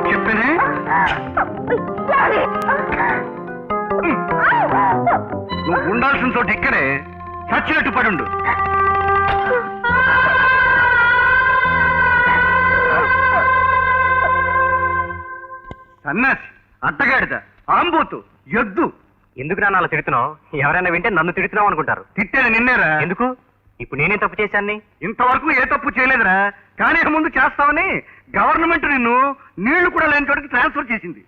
చెప్పనే నువ్వు ఉండాల్సిన చోటు ఇక్కడే చచ్చినట్టు పడుండు. సన్నాసి, అట్టగాడిద, ఆంబోతు, ఎద్దు. ఎందుకు నాన్న అలా తిడుతున్నావు? ఎవరైనా వింటే నన్ను తిడుతున్నావు అనుకుంటారు. తిట్టేది నిన్నేరా? ఎందుకు? ఇప్పుడు నేనే తప్పు చేశాన్ని? ఇంతవరకు ఏ తప్పు చేయలేదురా, కానీ ముందు చేస్తావని గవర్నమెంట్ నిన్ను నీళ్లు కూడా లేని చోటికి ట్రాన్స్ఫర్ చేసింది.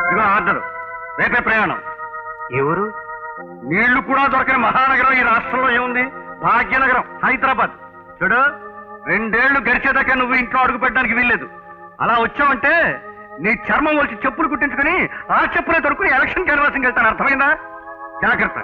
ఇదిగో ఆర్డర్, రేపే ప్రయాణం. ఎవరు? నీళ్లు కూడా దొరకని మహానగరం ఈ రాష్ట్రంలో ఏముంది? భాగ్యనగరం, హైదరాబాద్. చూడు, 2 ఏళ్లు గడిచేదాకా నువ్వు ఇంట్లో అడుగు పెట్టడానికి వీల్లేదు. అలా వచ్చావంటే నీ చర్మం వచ్చి చెప్పులు కుట్టించుకుని ఆ చెప్పులే దొరుకుని ఎలక్షన్ క్యాన్వాసింగ్ వెళ్తాను. అర్థమైందా? జాగ్రత్త.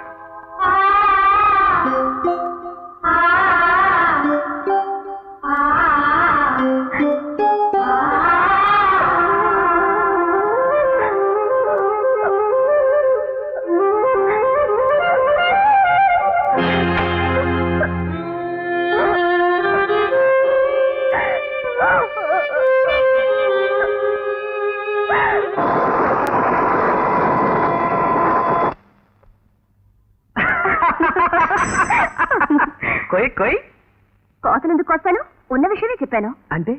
కోతలు ఎందుకు వస్తాను? ఉన్న విషయమే చెప్పాను. అంటే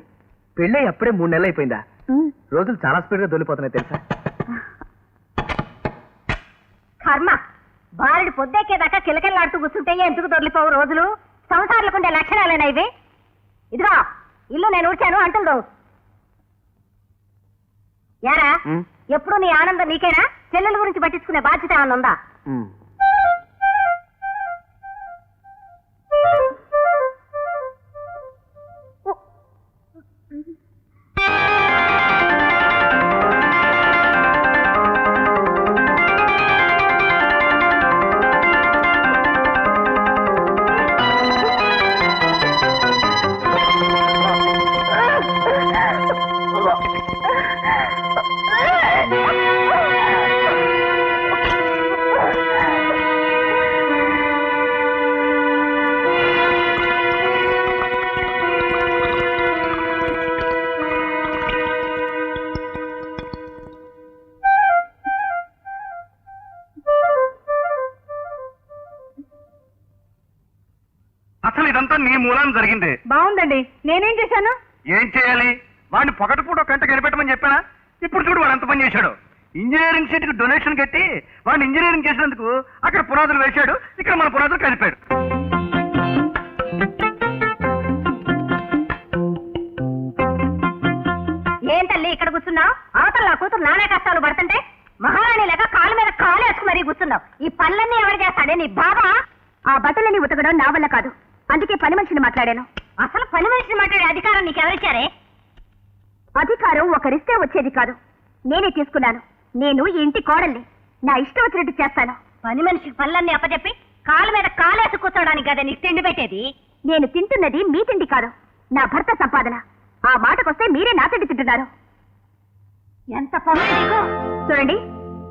పెళ్ళి అప్పుడే 3 నెలలు అయిపోయిందా? రోజులు చాలా స్పీడ్ గా దొరికిపోతున్నాయి తెలుసా? కర్మ, బాలుడు పొద్దెక్కేదాకా కిలకిలాడుతూ కూర్చుంటే ఎందుకు దొరికిపోవు రోజులు? సంసారాలకు ఉండే లక్షణాలేనా ఇవి? ఇదిగో ఇల్లు నేను ఊడ్చాను అంటుండు. యారా, ఎప్పుడు నీ ఆనందం నీకేనా? చెల్లెల గురించి పట్టించుకునే బాధ్యత ఏమన్నా ఉందా? అసలు ఇదంతా నీ మూలాన్ని జరిగింది. బాగుందండి. నేనేం చేశాను? ఏం చేయాలి? వాడిని పొగటపూట గంట కనిపెట్టమని చెప్పానా? ఇప్పుడు చూడు వాడు ఎంత పని చేశాడు. ఇంజనీరింగ్ సీట్కి డొనేషన్ కట్టి వాడిని ఇంజనీరింగ్ చేసినందుకు అక్కడ పునాదులు వేశాడు, ఇక్కడ మన పునాదులు కలిపాడు. ఏం తల్లి ఇక్కడ కూర్చున్నావు? అవతల నా కూతురు నానే కష్టాలు పడుతుంటే మహారాణి లేక కాలు మీద కాలు వేసుకు మరీ కూర్చున్నావు. ఈ పనులన్నీ ఎవరు చేస్తాడే? నీ బాబా. ఆ బట్టలని ఉతకడం నా వల్ల కాదు, అందుకే పని మనిషిని మాట్లాడాను. అసలు పని మనిషిని మాట్లాడే అధికారం నీకెవరిచ్చారే? అధికారం ఒకరిస్తే వచ్చేది కాదు, నేనే తీసుకున్నాను. నేను ఈ ఇంటి కోడల్ని, నా ఇష్టం వచ్చినట్టు చేస్తాను. పని మనిషికి పనులన్నీ అప్పచెప్పి కాలు మీద కాలేసి కూర్చోడానికి కదా నీకు తిండి పెట్టేది. నేను తింటున్నది మీ తిండి కాదు, నా భర్త సంపాదన. ఆ మాటకొస్తే మీరే నా తిండి తింటున్నారు. ఎంత పొగరు నీకు! చూడండి,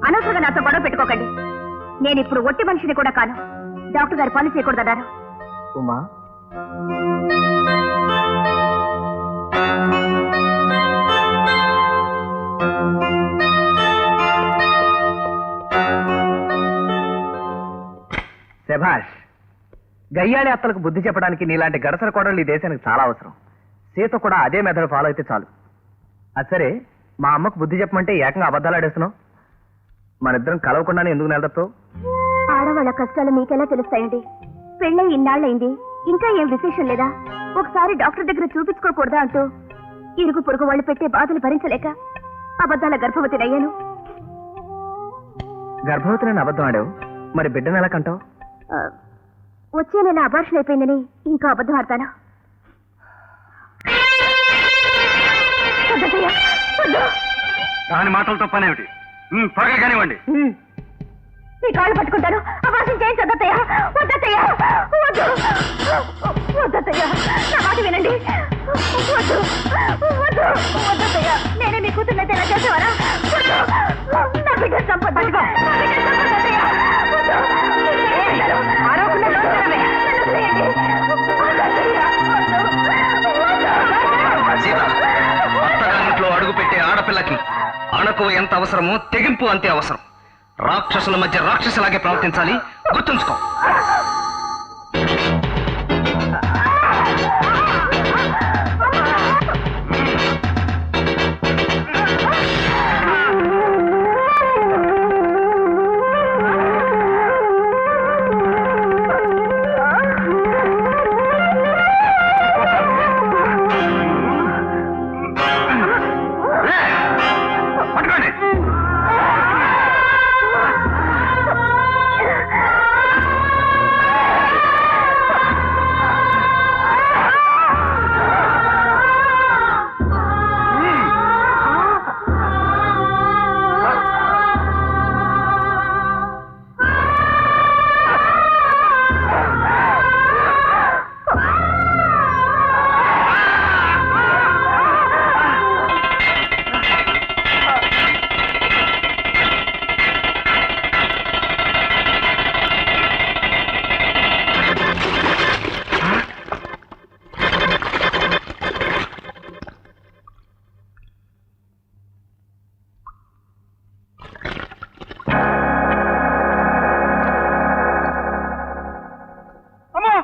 అనవసరంగా నాతో గొడవ పెట్టుకోకండి. నేను ఇప్పుడు ఒట్టి మనిషిని కూడా కాను. డాక్టర్ గారు పని చేయకూడదన్నారు. ఉమా, శభాష్. గయ్యాళి అత్తలకు బుద్ధి చెప్పడానికి నీలాంటి గడసర కోడళ్ళు ఈ దేశానికి చాలా అవసరం. సీత కూడా అదే మెథడ్ ఫాలో అయితే చాలు. అది సరే, మా అమ్మకు బుద్ధి చెప్పమంటే ఏకంగా అబద్ధాలు ఆడేస్తున్నావు. మనిద్దరం కలవకుండానే ఎందుకు నిలదప్పావు? ఆడవాళ్ళ కష్టాలు మీకెలా తెలుస్తాయండి? పెళ్ళై ఇన్నాళ్ళైంది, ఇంకా ఏం విశేషం లేదా? ఒకసారి డాక్టర్ దగ్గర చూపించుకోకూడదా అంటూ ఇరుగు పొరుగు వాళ్ళు పెట్టే బాధలు భరించలేక అబద్ధాల గర్భవతినయ్యాను. గర్భవతిని అబద్ధం ఆడావు, మరి బిడ్డను ఎలా కంటావు? వచ్చే నెల అబార్షన్ అయిపోయిందని ఇంకా అబద్ధం ఆడతాను. దాని మాటలతో పనేమిటి? త్వరగా కానివ్వండి. మీ కాళ్ళు పట్టుకుంటాను. అబార్షన్ చేయించి వద్దయ్యా, వద్దయ్యా, వద్దు, వద్దయ్యా, నా మాట వినండి. వద్దు, వద్దు, వద్దయ్యా. నేనే మీ కూతుర్నైతే ఎలా చేసేవారా? చంపొద్దు. నాన్నకే చంపొద్దు అత్తయ్య. వద్దు. ఆరోగ్యంగా చూస్తారమే. నన్ను వదిలేయండి. వద్దు అత్తయ్య. వద్దు. సీత, అత్తగారింట్లో అడుగు పెట్టే ఆడపిల్లకి అణకువ ఎంత అవసరమో తెగింపు అంతే అవసరం. రాక్షసుల మధ్య రాక్షసులాగే ప్రవర్తించాలి, గుర్తుంచుకో. పట్టుకోండి. అమ్మో,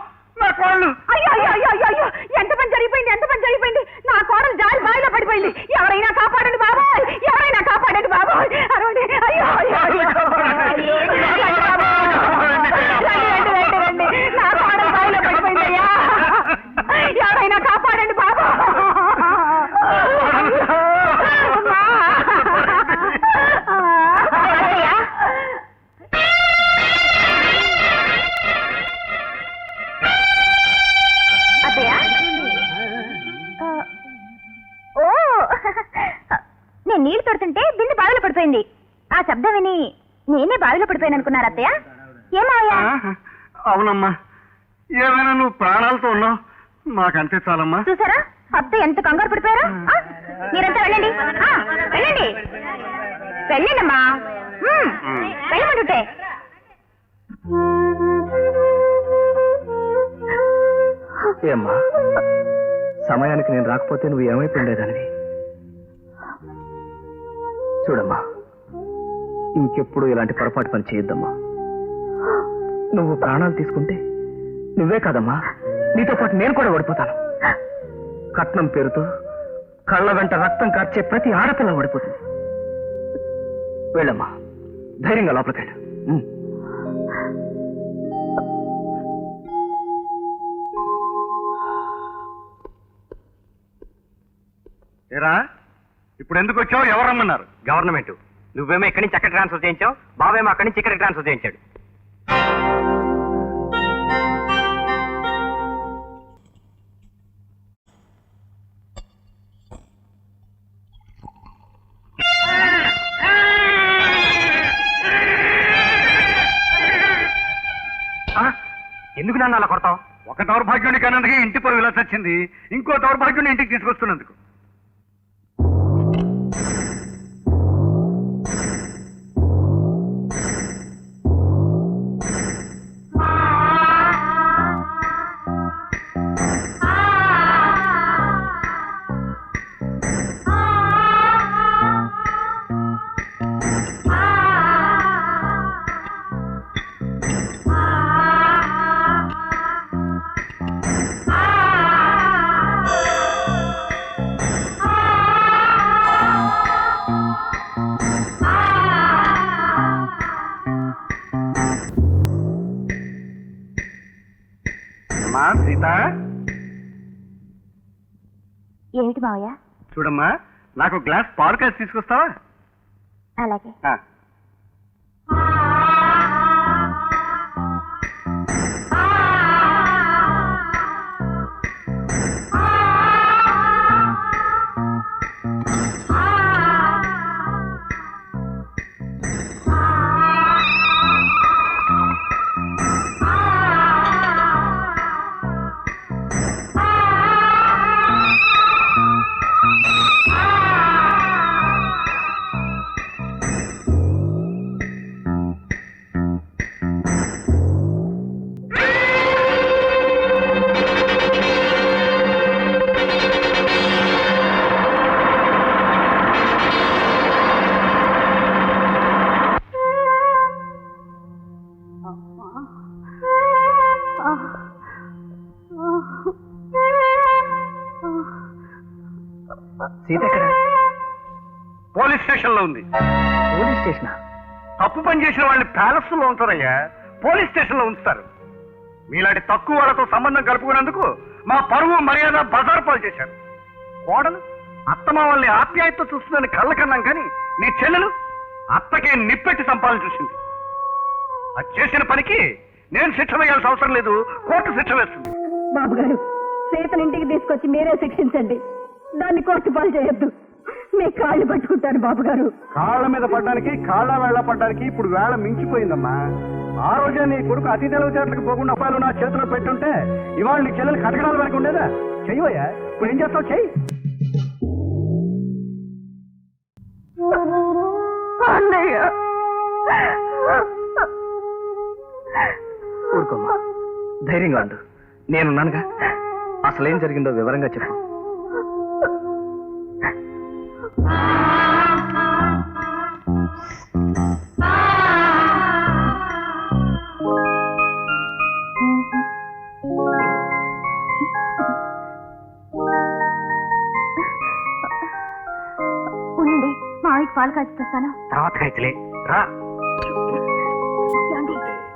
నా కోళ్ళు. అయ్యో అయ్యో అయ్యో అయ్యో అయ్యో ఎంత పని జరిగిపోయింది, ఎంత పని జరిగిపోయింది. నా కోడలు జారి బావిలో పడిపోయింది. ఎవరైనా కాపాడండి బాబాయ్, ఎవరైనా కాపాడండి బాబాయ్. అరవండి. అయ్యో అయ్యో అయ్యో. అయ్యో, రండి బాబాయ్. రండి రండి రండి రండి. నా కోడలు బావిలో పడిపోయింది అయ్యా. ఎవరైనా కాపాడండి బాబా. ఓ, నేను నీళ్లు తొడుతుంటే బిందు బావిలో పడిపోయింది. ఆ శబ్దం విని నేనే బావిలో పడిపోయాను అనుకున్నారు అత్తయ్య. ఏమయ్యా? అవునమ్మా, ఏమైనా నువ్వు ప్రాణాలతో ఉన్నావు, మాకంతే చాలమ్మా. చూసారా అత్తయ్య ఎంత కంగారు పడిపోయారా? మీరంతా వెళ్ళండి. వెళ్ళండి వెళ్ళండమ్మా. వెళ్ళమంటుంటే ఏమ్మా, సమయానికి నేను రాకపోతే నువ్వు ఏమైపోయిండేదానివి. చూడమ్మా, ఇంకెప్పుడు ఇలాంటి పొరపాటు పని చేయొద్దమ్మా. నువ్వు ప్రాణాలు తీసుకుంటే నువ్వే కాదమ్మా, నీతో పాటు నేను కూడా ఓడిపోతాను. కట్నం పేరుతో కళ్ళ వెంట రక్తం కార్చే ప్రతి ఆడపిల్ల ఓడిపోతుంది. వెళ్ళమ్మా, ధైర్యంగా లోపలికెళ్ళు. ఏరా, ఇప్పుడు ఎందుకు వచ్చావు? ఎవరు రమ్మన్నారు? గవర్నమెంట్. నువ్వేమో ఇక్కడి నుంచి అక్కడ ట్రాన్స్ఫర్ చేయించావు, బావేమో అక్కడి నుంచి ఇక్కడ ట్రాన్స్ఫర్ చేయించాడు. ఎందుకు నన్ను అలా కొడతావు? ఒక దౌర్భాగ్యుని కన్నందుకే ఇంటి పొరుగు ఇలా చచ్చింది, ఇంకో దౌర్భాగ్యుని ఇంటికి తీసుకొస్తున్నందుకు. సీత, ఏమిటి మావయ్య? చూడమ్మా, నాకు గ్లాస్ పాలు కాసి తీసుకొస్తావా? అలాగే. స్టేషన్ లో ఉంది. పోలీస్ స్టేషనా? తప్పు పని చేసిన వాళ్ళని ప్యాలెస్ లో ఉంచారయ్యా, పోలీస్ స్టేషన్ లో ఉంచుతారు. మీలాంటి తక్కువ వాళ్ళతో సంబంధం కలుపుకున్నందుకు మా పరువు మర్యాద బజారు పాలు చేశారు. కోడలు అత్తమా వాళ్ళని ఆప్యాయతతో చూస్తుందని కళ్ళకన్నాం కానీ నీ చెల్లెలు అత్తకే నిప్పెట్టి సంపాదన చూసింది. అది చేసిన పనికి నేను శిక్ష వేయాల్సిన అవసరం లేదు, కోర్టు శిక్ష వేస్తుంది. బాబు గారు, సీతను ఇంటికి తీసుకొచ్చి మీరే శిక్షించండి. దాన్ని కోర్టు పాలు చేయొద్దు. మీ కాళ్ళు పట్టుకుంటాను బాబు గారు. కాళ్ళ మీద పడ్డానికి కాళ్ళ వేళ పడ్డానికి ఇప్పుడు వేళ మించిపోయిందమ్మా. ఆ రోజే నీ కొడుకు అతి తెలివితేటలకు పోకుండా అప్పాలు నా చేతిలో పెట్టుంటే ఇవాళ నీ చెల్లెలు కటకడాల వరకు ఉండేదా? చెయ్యవయ్యా, ఇప్పుడు ఏం చేస్తావు? చెయ్యి. అన్నయ్య, ఊరుకోమ్మా, ధైర్యంగా ఉండు. నేనున్నానుగా. అసలేం జరిగిందో వివరంగా చెప్పు. ఉండండి, మావికి పాలు కాచి తెస్తాను. తర్వాత కైతలే రా.